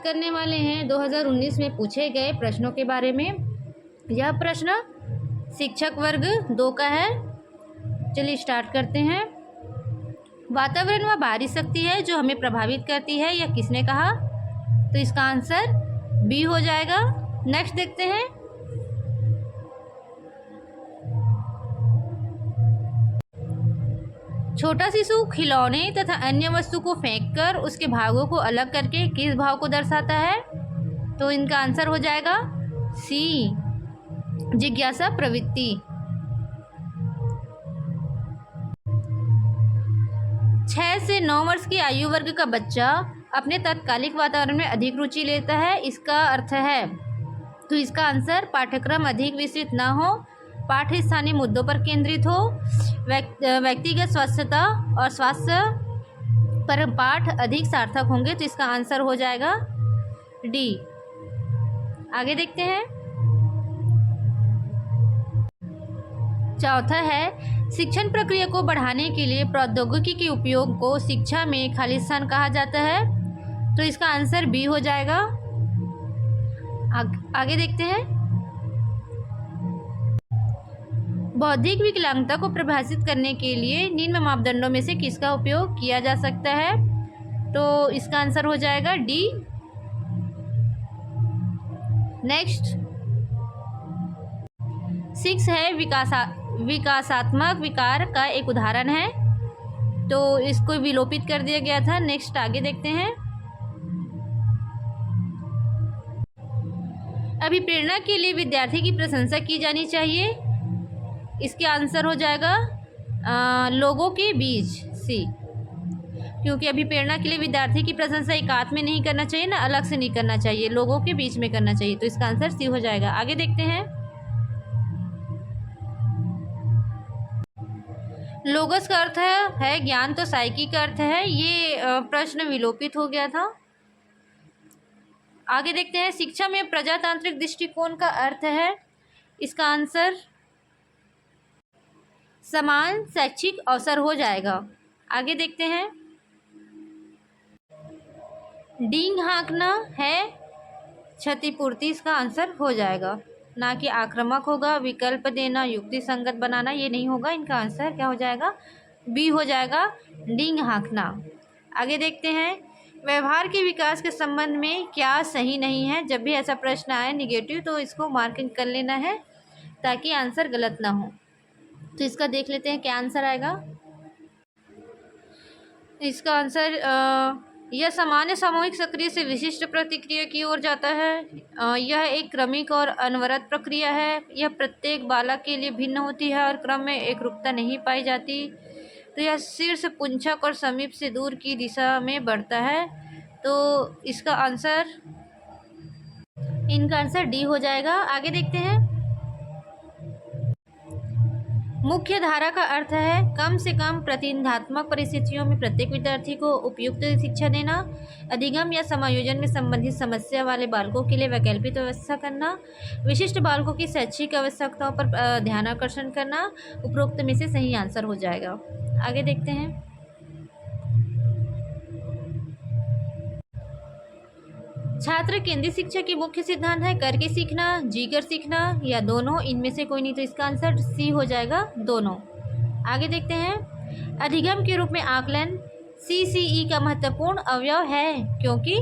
करने वाले हैं 2019 में पूछे गए प्रश्नों के बारे में। यह प्रश्न शिक्षक वर्ग 2 का है। चलिए स्टार्ट करते हैं। वातावरण वह बाहरी शक्ति है जो हमें प्रभावित करती है, यह किसने कहा? तो इसका आंसर बी हो जाएगा। नेक्स्ट देखते हैं। छोटा शिशु खिलौने तथा अन्य वस्तु को फेंककर उसके भागों को अलग करके किस भाव को दर्शाता है? तो इनका आंसर हो जाएगा सी, जिज्ञासा प्रवृत्ति। 6 से 9 वर्ष की आयु वर्ग का बच्चा अपने तत्कालिक वातावरण में अधिक रुचि लेता है, इसका अर्थ है? तो इसका आंसर पाठ्यक्रम अधिक विस्तृत न हो, पाठ्य स्थानीय मुद्दों पर केंद्रित हो, व्यक्तिगत स्वच्छता और स्वास्थ्य पर पाठ अधिक सार्थक होंगे। तो इसका आंसर हो जाएगा डी। आगे देखते हैं। चौथा है शिक्षण प्रक्रिया को बढ़ाने के लिए प्रौद्योगिकी के उपयोग को शिक्षा में खालिस्तान कहा जाता है। तो इसका आंसर बी हो जाएगा। आगे देखते हैं। बौद्धिक विकलांगता को परिभाषित करने के लिए निम्न मापदंडों में से किसका उपयोग किया जा सकता है? तो इसका आंसर हो जाएगा डी। नेक्स्ट 6 है विकासात्मक विकार का एक उदाहरण है, तो इसको विलोपित कर दिया गया था। नेक्स्ट आगे देखते हैं। अभिप्रेरणा के लिए विद्यार्थी की प्रशंसा की जानी चाहिए, इसके आंसर हो जाएगा लोगों के बीच सी, क्योंकि अभिप्रेरणा के लिए विद्यार्थी की प्रशंसा एकांत में नहीं करना चाहिए ना, अलग से नहीं करना चाहिए, लोगों के बीच में करना चाहिए। तो इसका आंसर सी हो जाएगा। आगे देखते हैं। लोगस का अर्थ है ज्ञान, तो साइकी का अर्थ है, ये प्रश्न विलोपित हो गया था। आगे देखते हैं। शिक्षा में प्रजातांत्रिक दृष्टिकोण का अर्थ है, इसका आंसर समान शैक्षिक अवसर हो जाएगा। आगे देखते हैं। डींग हाँकना है क्षतिपूर्ति, इसका आंसर हो जाएगा, ना कि आक्रामक होगा। विकल्प देना, युक्ति संगत बनाना, ये नहीं होगा। इनका आंसर क्या हो जाएगा? बी हो जाएगा, डींग हाँकना। आगे देखते हैं। व्यवहार के विकास के संबंध में क्या सही नहीं है? जब भी ऐसा प्रश्न आए निगेटिव, तो इसको मार्किंग कर लेना है ताकि आंसर गलत ना हो। तो इसका देख लेते हैं क्या आंसर आएगा। इसका आंसर यह सामान्य सामूहिक सक्रिय से विशिष्ट प्रतिक्रिया की ओर जाता है। यह एक क्रमिक और अनवरत प्रक्रिया है। यह प्रत्येक बालक के लिए भिन्न होती है और क्रम में एकरूपता नहीं पाई जाती। तो यह शीर्ष, पुंछक और समीप से दूर की दिशा में बढ़ता है। तो इसका आंसर, इनका आंसर डी हो जाएगा। आगे देखते हैं। मुख्य धारा का अर्थ है कम से कम प्रतिनिधात्मक परिस्थितियों में प्रत्येक विद्यार्थी को उपयुक्त शिक्षा देना, अधिगम या समायोजन में संबंधित समस्या वाले बालकों के लिए वैकल्पिक व्यवस्था करना, विशिष्ट बालकों की शैक्षिक आवश्यकताओं पर ध्यान आकर्षण करना। उपरोक्त में से सही आंसर हो जाएगा। आगे देखते हैं। छात्र केंद्रीय शिक्षा की मुख्य सिद्धांत है करके सीखना, जीकर सीखना या दोनों, इनमें से कोई नहीं। तो इसका आंसर सी हो जाएगा, दोनों। आगे देखते हैं। अधिगम के रूप में आकलन सीसीई का महत्वपूर्ण अवयव है, क्योंकि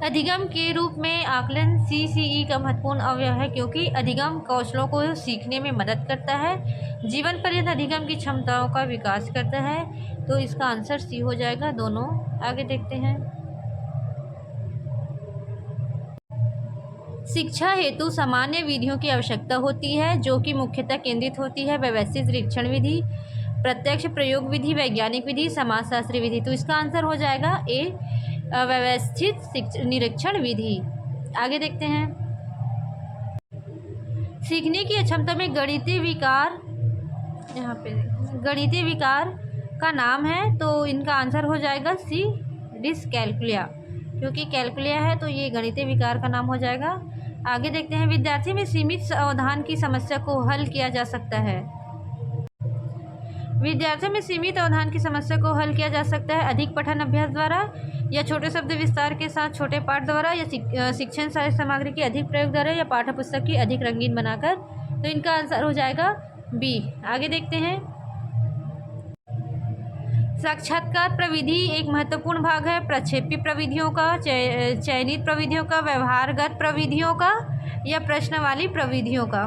अधिगम के रूप में आकलन सीसीई का महत्वपूर्ण अवयव है क्योंकि अधिगम कौशलों को सीखने में मदद करता है, जीवन पर्यंत अधिगम की क्षमताओं का विकास करता है। तो इसका आंसर सी हो जाएगा, दोनों। आगे देखते हैं। शिक्षा हेतु सामान्य विधियों की आवश्यकता होती है जो कि मुख्यतः केंद्रित होती है व्यवस्थित निरीक्षण विधि, प्रत्यक्ष प्रयोग विधि, वैज्ञानिक विधि, समाजशास्त्री विधि। तो इसका आंसर हो जाएगा ए, व्यवस्थित निरीक्षण विधि। आगे देखते हैं। सीखने की अक्षमता में गणितीय विकार, यहाँ पे गणितीय विकार का नाम है, तो इनका आंसर हो जाएगा सी, डिसकैल्कुलिया, क्योंकि कैलकुलिया है तो ये गणितीय विकार का नाम हो जाएगा। आगे देखते हैं। विद्यार्थी में सीमित सावधान की समस्या को हल किया जा सकता है। विद्यार्थियों में सीमित अवधान की समस्या को हल किया जा सकता है अधिक पठन अभ्यास द्वारा, या छोटे शब्द विस्तार के साथ छोटे पाठ द्वारा, या शिक्षण साहित्य सामग्री के अधिक प्रयोग द्वारा, या पाठ्य पुस्तक की अधिक रंगीन बनाकर। तो इनका आंसर हो जाएगा बी। आगे देखते हैं। साक्षात्कार प्रविधि एक महत्वपूर्ण भाग है प्रक्षेपी प्रविधियों का, चयनित प्रविधियों का, व्यवहारगत प्रविधियों का, या प्रश्न वाली प्रविधियों का।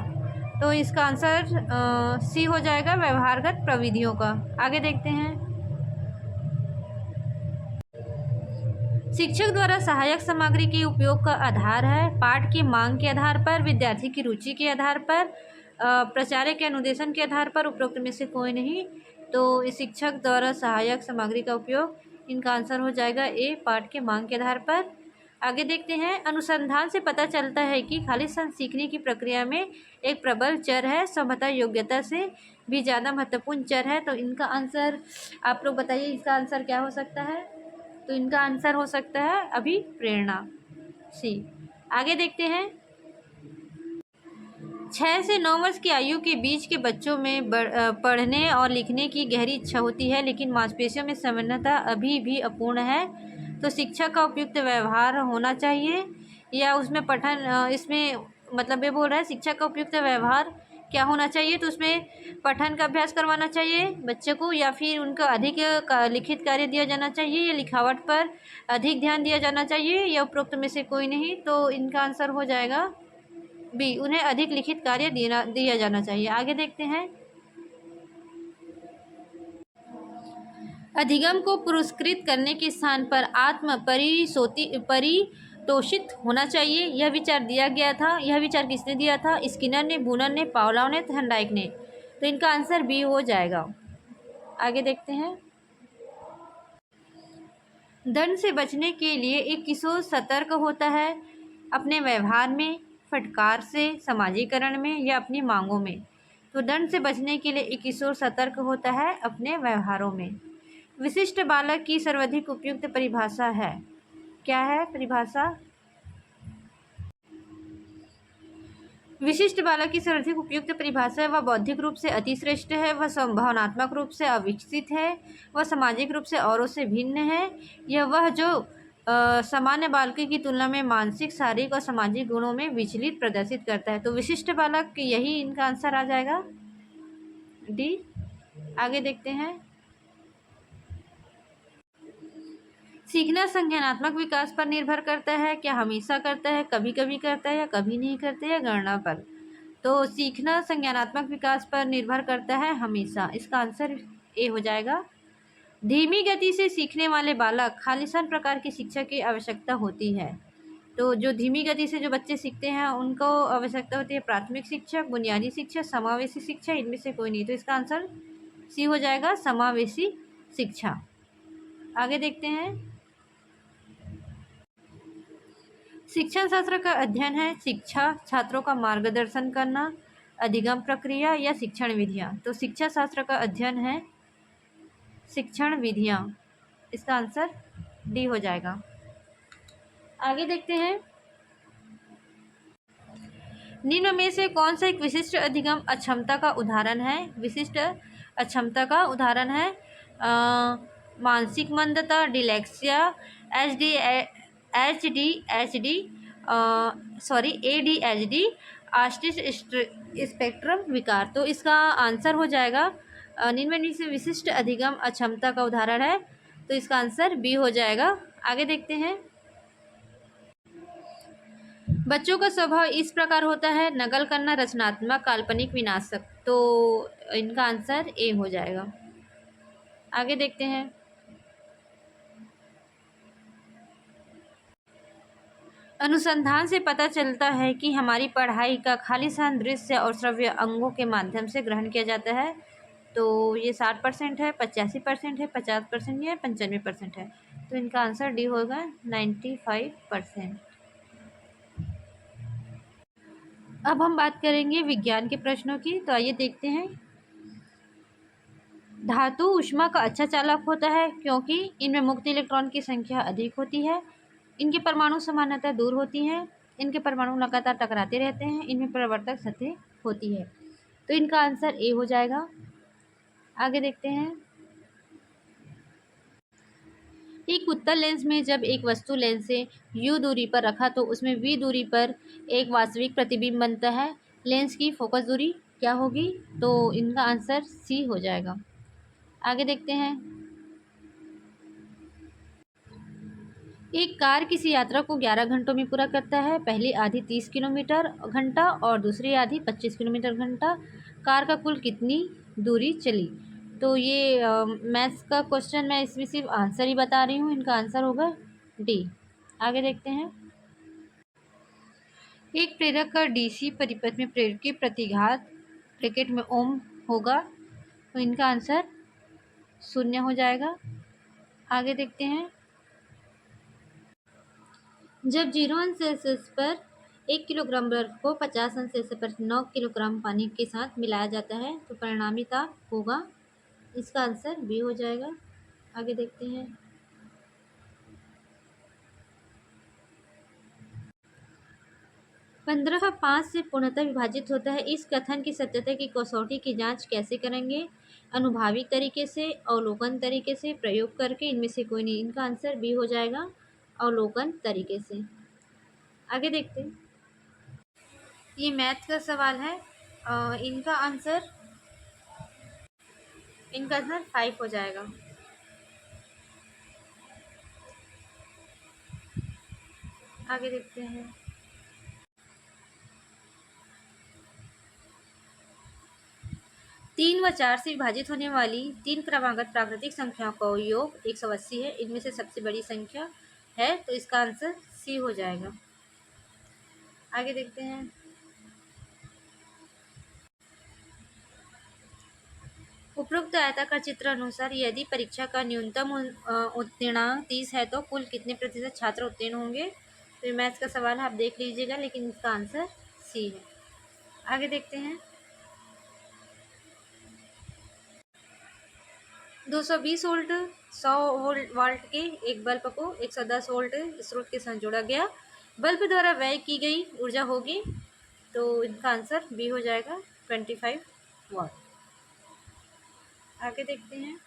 तो इसका आंसर सी हो जाएगा, व्यवहारगत प्रविधियों का। आगे देखते हैं। शिक्षक द्वारा सहायक सामग्री के उपयोग का आधार है पाठ की मांग के आधार पर, विद्यार्थी की रुचि के आधार पर, प्राचार्य के अनुदेशन के आधार पर, उपरोक्त में से कोई नहीं। तो इस शिक्षक द्वारा सहायक सामग्री का उपयोग, इनका आंसर हो जाएगा ए, पाठ के मांग के आधार पर। आगे देखते हैं। अनुसंधान से पता चलता है कि खालिस्तान सीखने की प्रक्रिया में एक प्रबल चर है, सभ्यता योग्यता से भी ज़्यादा महत्वपूर्ण चर है। तो इनका आंसर आप लोग बताइए, इसका आंसर क्या हो सकता है। तो इनका आंसर हो सकता है अभिप्रेरणा, सी। आगे देखते हैं। 6 से 9 वर्ष की आयु के बीच के बच्चों में पढ़ने और लिखने की गहरी इच्छा होती है, लेकिन मांसपेशियों में संवेदनता अभी भी अपूर्ण है। तो शिक्षा का उपयुक्त व्यवहार होना चाहिए, या उसमें पठन, इसमें मतलब ये बोल रहा है शिक्षा का उपयुक्त व्यवहार क्या होना चाहिए। तो उसमें पठन का अभ्यास करवाना चाहिए बच्चे को, या फिर उनका अधिक लिखित कार्य दिया जाना चाहिए, या लिखावट पर अधिक ध्यान दिया जाना चाहिए, या उपरोक्त में से कोई नहीं। तो इनका आंसर हो जाएगा बी, उन्हें अधिक लिखित कार्य दिया जाना चाहिए। आगे देखते हैं। अधिगम को पुरस्कृत करने के स्थान पर आत्म परितोषित होना चाहिए, यह विचार दिया गया था। यह विचार किसने दिया था। स्किनर ने, बूनर ने, पावलोव ने, थर्नडाइक ने। तो इनका आंसर बी हो जाएगा। आगे देखते हैं। दंड से बचने के लिए एक किशोर सतर्क होता है अपने व्यवहार में, फटकार से, समाजीकरण में, या अपनी मांगों में। तो दंड से बचने के लिए एक किशोर सतर्क होता है अपने व्यवहारों में। विशिष्ट बालक की सर्वाधिक उपयुक्त परिभाषा है, क्या है परिभाषा। विशिष्ट बालक की सर्वाधिक उपयुक्त परिभाषा है वह बौद्धिक रूप से अतिश्रेष्ठ है, वह भावनात्मक रूप से अविकसित है, वह सामाजिक रूप से औरों से भिन्न है, यह वह जो सामान्य बालक की तुलना में मानसिक, शारीरिक और सामाजिक गुणों में विचलित प्रदर्शित करता है। तो विशिष्ट बालक, यही इनका आंसर आ जाएगा, डी। आगे देखते हैं। सीखना संज्ञानात्मक विकास पर निर्भर करता है, क्या हमेशा करता है, कभी कभी करता है, या कभी नहीं करते, या गणना पर। तो सीखना संज्ञानात्मक विकास पर निर्भर करता है हमेशा, इसका आंसर ए हो जाएगा। धीमी गति से सीखने वाले बालक खालिस्तान प्रकार की शिक्षा की आवश्यकता होती है। तो जो धीमी गति से जो बच्चे सीखते हैं उनको आवश्यकता होती है प्राथमिक शिक्षा, बुनियादी शिक्षा, समावेशी शिक्षा, इनमें से कोई नहीं। तो इसका आंसर सी हो जाएगा, समावेशी शिक्षा। आगे देखते हैं। शिक्षण शास्त्र का अध्ययन है शिक्षा, छात्रों का मार्गदर्शन करना, अधिगम प्रक्रिया, या शिक्षण विधियाँ। तो शिक्षा शास्त्र का अध्ययन है शिक्षण विधियाँ, इसका आंसर डी हो जाएगा। आगे देखते हैं। निम्न में से कौन सा एक विशिष्ट अधिगम अक्षमता का उदाहरण है। विशिष्ट अक्षमता का उदाहरण है मानसिक मंदता, डिलेक्सिया, ADHD, ऑटिस्टिक स्पेक्ट्रम विकार। तो इसका आंसर हो जाएगा निम्न में से विशिष्ट अधिगम अक्षमता का उदाहरण है, तो इसका आंसर बी हो जाएगा। आगे देखते हैं। बच्चों का स्वभाव इस प्रकार होता है नकल करना, रचनात्मक, काल्पनिक, विनाशक। तो इनका आंसर ए हो जाएगा। आगे देखते हैं। अनुसंधान से पता चलता है कि हमारी पढ़ाई का खालिस्तान दृश्य और श्रव्य अंगों के माध्यम से ग्रहण किया जाता है। तो ये 60% है, 85% है, 50% है, 95% है। तो इनका आंसर डी होगा, 95%। अब हम बात करेंगे विज्ञान के प्रश्नों की। तो आइए देखते हैं। धातु ऊष्मा का अच्छा चालक होता है क्योंकि इनमें मुक्त इलेक्ट्रॉन की संख्या अधिक होती है, इनके परमाणु समानता दूर होती है, इनके परमाणु लगातार टकराते रहते हैं, इनमें प्रवर्तक सतह होती है। तो इनका आंसर ए हो जाएगा। आगे देखते हैं। एक उत्तल लेंस में जब एक वस्तु लेंस से u दूरी पर रखा तो उसमें v दूरी पर एक वास्तविक प्रतिबिंब बनता है। लेंस की फोकस दूरी क्या होगी? तो इनका आंसर सी हो जाएगा। आगे देखते हैं। एक कार किसी यात्रा को 11 घंटों में पूरा करता है। पहली आधी 30 किलोमीटर घंटा और दूसरी आधी 25 किलोमीटर घंटा। कार का कुल कितनी दूरी चली? तो ये मैथ्स का क्वेश्चन, मैं इसमें सिर्फ आंसर ही बता रही हूँ। इनका आंसर होगा डी। आगे देखते हैं। एक प्रेरक का डीसी परिपथ में प्रेरक की प्रतिघात ब्रैकेट में ओम होगा, तो इनका आंसर शून्य हो जाएगा। आगे देखते हैं। जब 0 सेल्सियस पर 1 किलोग्राम बर्फ को 50 सेल्सियस पर 9 किलोग्राम पानी के साथ मिलाया जाता है तो परिणामी ताप होगा। इसका आंसर बी हो जाएगा। आगे देखते हैं। 15 5 से पूर्णतः विभाजित होता है। इस कथन की सत्यता की कसौटी की जांच कैसे करेंगे? अनुभाविक तरीके से, अवलोकन तरीके से, प्रयोग करके, इनमें से कोई नहीं। इनका आंसर बी हो जाएगा, अवलोकन तरीके से। आगे देखते हैं। ये मैथ का सवाल है। इनका आंसर 5 हो जाएगा। आगे देखते हैं। 3 व 4 से विभाजित होने वाली 3 क्रमागत प्राकृतिक संख्याओं का योग 180 है। इनमें से सबसे बड़ी संख्या है, तो इसका आंसर सी हो जाएगा। आगे देखते हैं। उपरोक्त आयताकार चित्र अनुसार यदि परीक्षा का न्यूनतम उत्तीर्णांक 30 है तो कुल कितने प्रतिशत छात्र उत्तीर्ण होंगे? तो ये मैथ्स का सवाल है, आप देख लीजिएगा, लेकिन इसका आंसर सी है। आगे देखते हैं। 220 वोल्ट 100 वाल्ट के एक बल्ब को 110 वोल्ट स्रोत के साथ जोड़ा गया। बल्ब द्वारा व्यय की गई ऊर्जा होगी, तो इनका आंसर बी हो जाएगा, 25 वाट। आगे देखते हैं।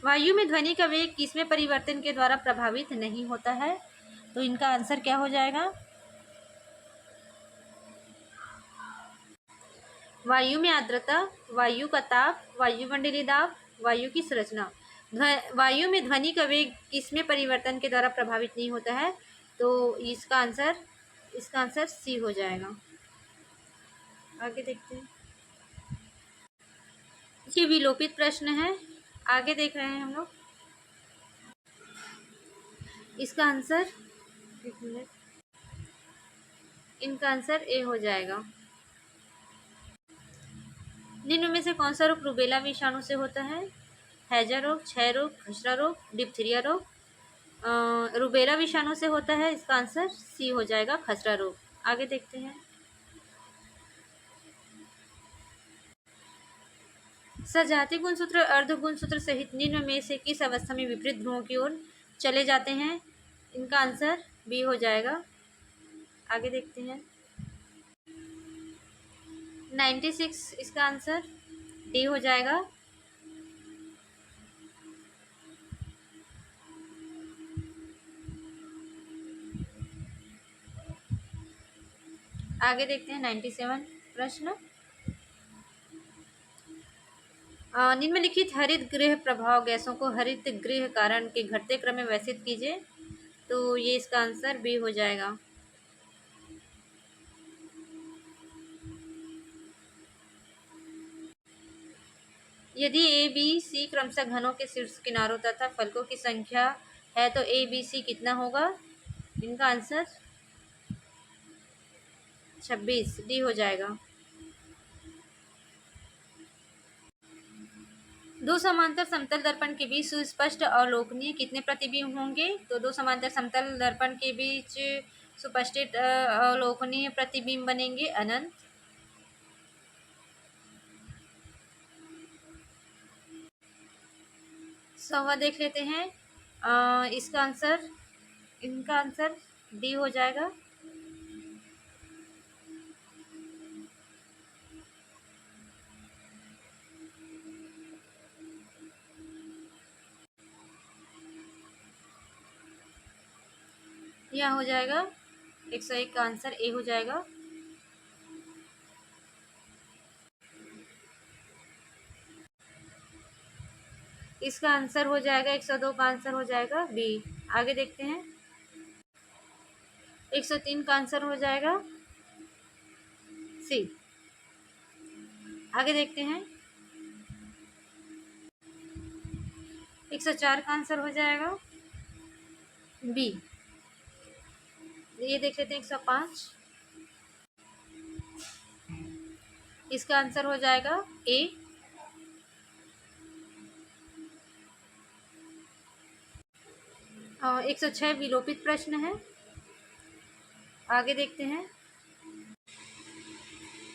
वायु में ध्वनि का वेग किसमें परिवर्तन के द्वारा प्रभावित नहीं होता है? तो इनका आंसर क्या हो जाएगा? वायु में आर्द्रता, वायु का ताप, वायुमंडलीय दाब, वायु की संरचना। वायु में ध्वनि का वेग किसमें परिवर्तन के द्वारा प्रभावित नहीं होता है? तो इसका आंसर सी हो जाएगा। आगे देखते हैं। ये विलोपित प्रश्न है, आगे देख रहे हैं हम लोग। इसका आंसर, इनका आंसर ए हो जाएगा। निम्न में से कौन सा रोग रूबेला विषाणु से होता है? हैजा रोग, क्षय रोग, खसरा रोग, डिप्थीरिया रोग। रूबेला विषाणु से होता है, इसका आंसर सी हो जाएगा, खसरा रोग। आगे देखते हैं। सजातीय गुणसूत्र अर्ध गुणसूत्र सहित निम्न में से किस अवस्था में विपरीत ध्रुवों की ओर चले जाते हैं? इनका आंसर बी हो जाएगा। आगे देखते हैं। 96, इसका आंसर डी हो जाएगा। आगे देखते हैं। 97 प्रश्न। निम्नलिखित हरित गृह प्रभाव गैसों को हरित गृह कारण के घटते क्रम में व्यवस्थित कीजिए, तो ये इसका आंसर बी हो जाएगा। यदि ए बी सी क्रमशः घनों के शीर्ष किनारों तथा फलकों की संख्या है तो ए बी सी कितना होगा? इनका आंसर 26, डी हो जाएगा। दो समांतर समतल दर्पण के बीच सुस्पष्ट अवलोकनीय कितने प्रतिबिंब होंगे? तो दो समांतर समतल दर्पण के बीच सुस्पष्ट अवलोकनीय प्रतिबिंब बनेंगे अनंत। सवा देख लेते हैं। इनका आंसर डी हो जाएगा। यहाँ हो जाएगा 101 का आंसर ए हो जाएगा। इसका आंसर हो जाएगा 102 का आंसर हो जाएगा बी। आगे देखते हैं। 103 का आंसर हो जाएगा सी। आगे देखते हैं। 104 का आंसर हो जाएगा बी। ये देख लेते हैं 105। इसका आंसर हो जाएगा ए। 106 विलोपित प्रश्न है। आगे देखते हैं।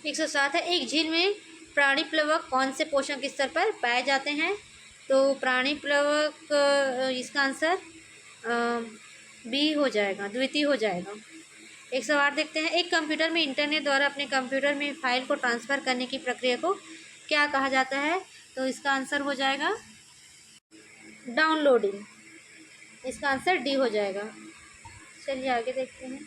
107 है, एक झील में प्राणी प्लवक कौन से पोषक स्तर पर पाए जाते हैं? तो प्राणी प्लवक इसका आंसर बी हो जाएगा, द्वितीय हो जाएगा। 108 देखते हैं। एक कंप्यूटर में इंटरनेट द्वारा अपने कंप्यूटर में फाइल को ट्रांसफ़र करने की प्रक्रिया को क्या कहा जाता है? तो इसका आंसर हो जाएगा डाउनलोडिंग। इसका आंसर डी हो जाएगा। चलिए आगे देखते हैं।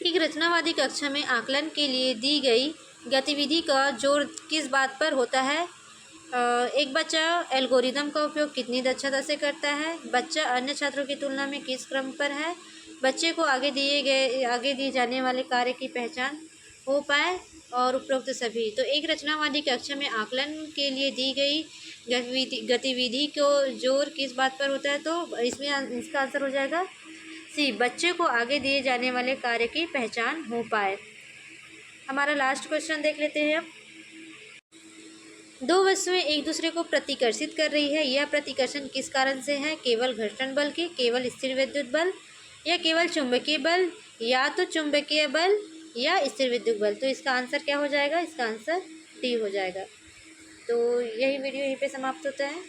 एक रचनावादी कक्षा में आकलन के लिए दी गई गतिविधि का जोर किस बात पर होता है? एक बच्चा एल्गोरिदम का उपयोग कितनी दक्षता से करता है? बच्चा अन्य छात्रों की तुलना में किस क्रम पर है? बच्चे को आगे दिए जाने वाले कार्य की पहचान हो पाए और उपरोक्त सभी। तो एक रचनावादी कक्षा में आकलन के लिए दी गई गतिविधि को जोर किस बात पर होता है? तो इसमें इसका आंसर हो जाएगा सी, बच्चे को आगे दिए जाने वाले कार्य की पहचान हो पाए। हमारा लास्ट क्वेश्चन देख लेते हैं अब। दो वस्तुएं एक दूसरे को प्रतिकर्षित कर रही है, यह प्रतिकर्षण किस कारण से है? केवल घर्षण बल की, केवल स्थिर विद्युत बल, या केवल चुंबकीय बल, या तो चुंबकीय बल या स्थिर विद्युत बल। तो इसका आंसर क्या हो जाएगा? इसका आंसर डी हो जाएगा। तो यही वीडियो यहीं पे समाप्त होता है।